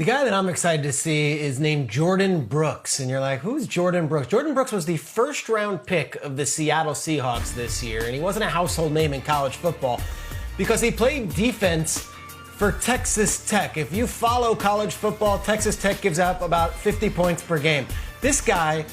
guy that I'm excited to see is named Jordan Brooks. And you're like, who's Jordan Brooks? Jordan Brooks was the first-round pick of the Seattle Seahawks this year, and he wasn't a household name in college football because he played defense for Texas Tech. If you follow college football, Texas Tech gives up about 50 points per game. This guy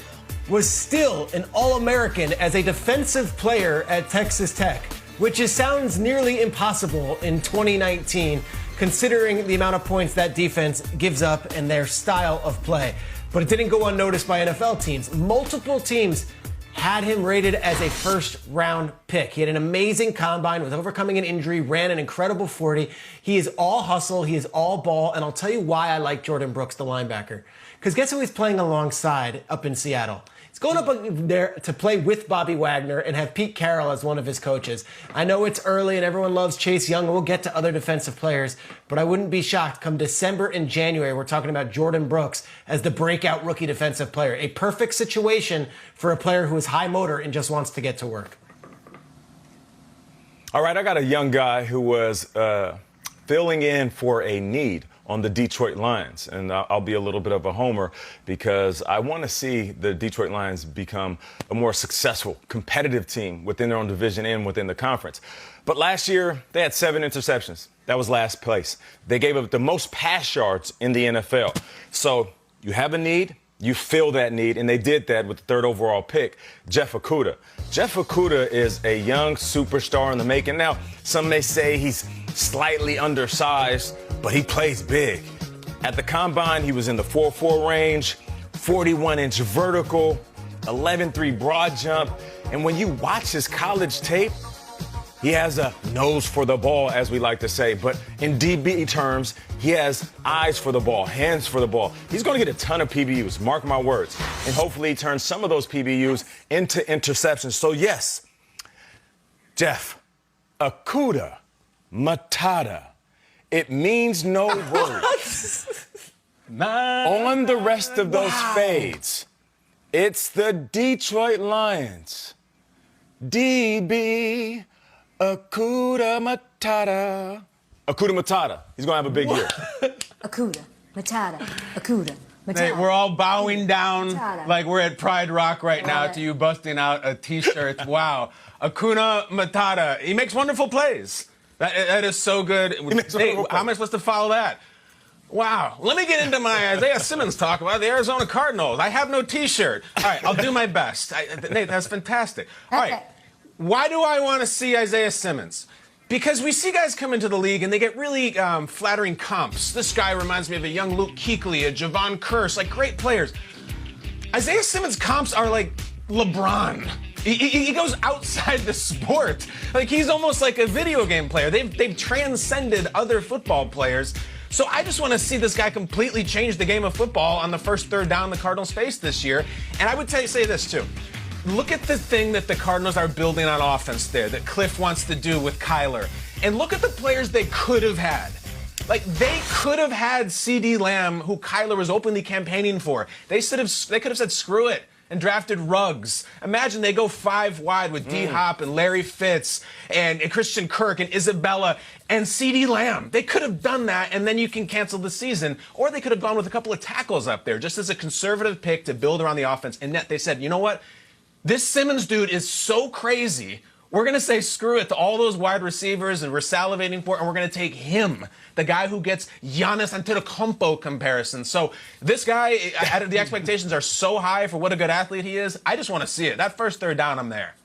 was still an All-American as a defensive player at Texas Tech, which sounds nearly impossible in 2019, considering the amount of points that defense gives up and their style of play. But it didn't go unnoticed by NFL teams. Multiple teams had him rated as a first-round pick. He had an amazing combine, was overcoming an injury, ran an incredible 40. He is all hustle, he is all ball, and I'll tell you why I like Jordan Brooks, the linebacker. Because guess who he's playing alongside up in Seattle? He's going up there to play with Bobby Wagner and have Pete Carroll as one of his coaches. I know it's early and everyone loves Chase Young, and we'll get to other defensive players, but I wouldn't be shocked come December and January, we're talking about Jordan Brooks as the breakout rookie defensive player. A perfect situation for a player who is high motor and just wants to get to work. All right, I got a young guy who was filling in for a need on the Detroit Lions. And I'll be a little bit of a homer because I want to see the Detroit Lions become a more successful, competitive team within their own division and within the conference. But last year, they had 7 interceptions. That was last place. They gave up the most pass yards in the NFL. So you have a need, you fill that need, and they did that with the 3rd overall pick, Jeff Okudah. Jeff Okudah is a young superstar in the making. Now, some may say he's slightly undersized, but he plays big. At the combine, he was in the 4.4 range, 41-inch vertical, 11.3 broad jump. And when you watch his college tape, he has a nose for the ball, as we like to say. But in DB terms, he has eyes for the ball, hands for the ball. He's going to get a ton of PBUs, mark my words. And hopefully he turns some of those PBUs into interceptions. So, yes, Jeff, Okudah Matata. It means no words. On the rest of those fades, it's the Detroit Lions. DB Okudah Matata. Okudah Matata. He's going to have a big year. Okudah Matata. Okudah Matata. Hey, we're all bowing down Matata. like we're at Pride Rock right now to you busting out a T-shirt. Wow. Okudah Matata. He makes wonderful plays. That is so good. Hey, how am I supposed to follow that? Wow. Let me get into my Isaiah Simmons talk about the Arizona Cardinals. I have no T-shirt. All right, I'll do my best. Nate, that's fantastic. All right. Why do I want to see Isaiah Simmons? Because we see guys come into the league and they get really flattering comps. This guy reminds me of a young Luke Kuechly, a Javon Curse, like great players. Isaiah Simmons' comps are like LeBron. He goes outside the sport. Like, he's almost like a video game player. They've transcended other football players. So I just want to see this guy completely change the game of football on the first 3rd down the Cardinals face this year. And I would say this, too. Look at the thing that the Cardinals are building on offense there, that Cliff wants to do with Kyler. And look at the players they could have had. Like, they could have had C.D. Lamb, who Kyler was openly campaigning for. They could have said, screw it, and drafted Ruggs. Imagine they go 5 wide with D-Hop and Larry Fitz and Christian Kirk and Isabella and C.D. Lamb. They could have done that, and then you can cancel the season. Or they could have gone with a couple of tackles up there, just as a conservative pick to build around the offense. And they said, you know what? This Simmons dude is so crazy. We're going to say screw it to all those wide receivers and we're salivating for it, and we're going to take him, the guy who gets Giannis Antetokounmpo comparison. So this guy, the expectations are so high for what a good athlete he is. I just want to see it. That first 3rd down, I'm there.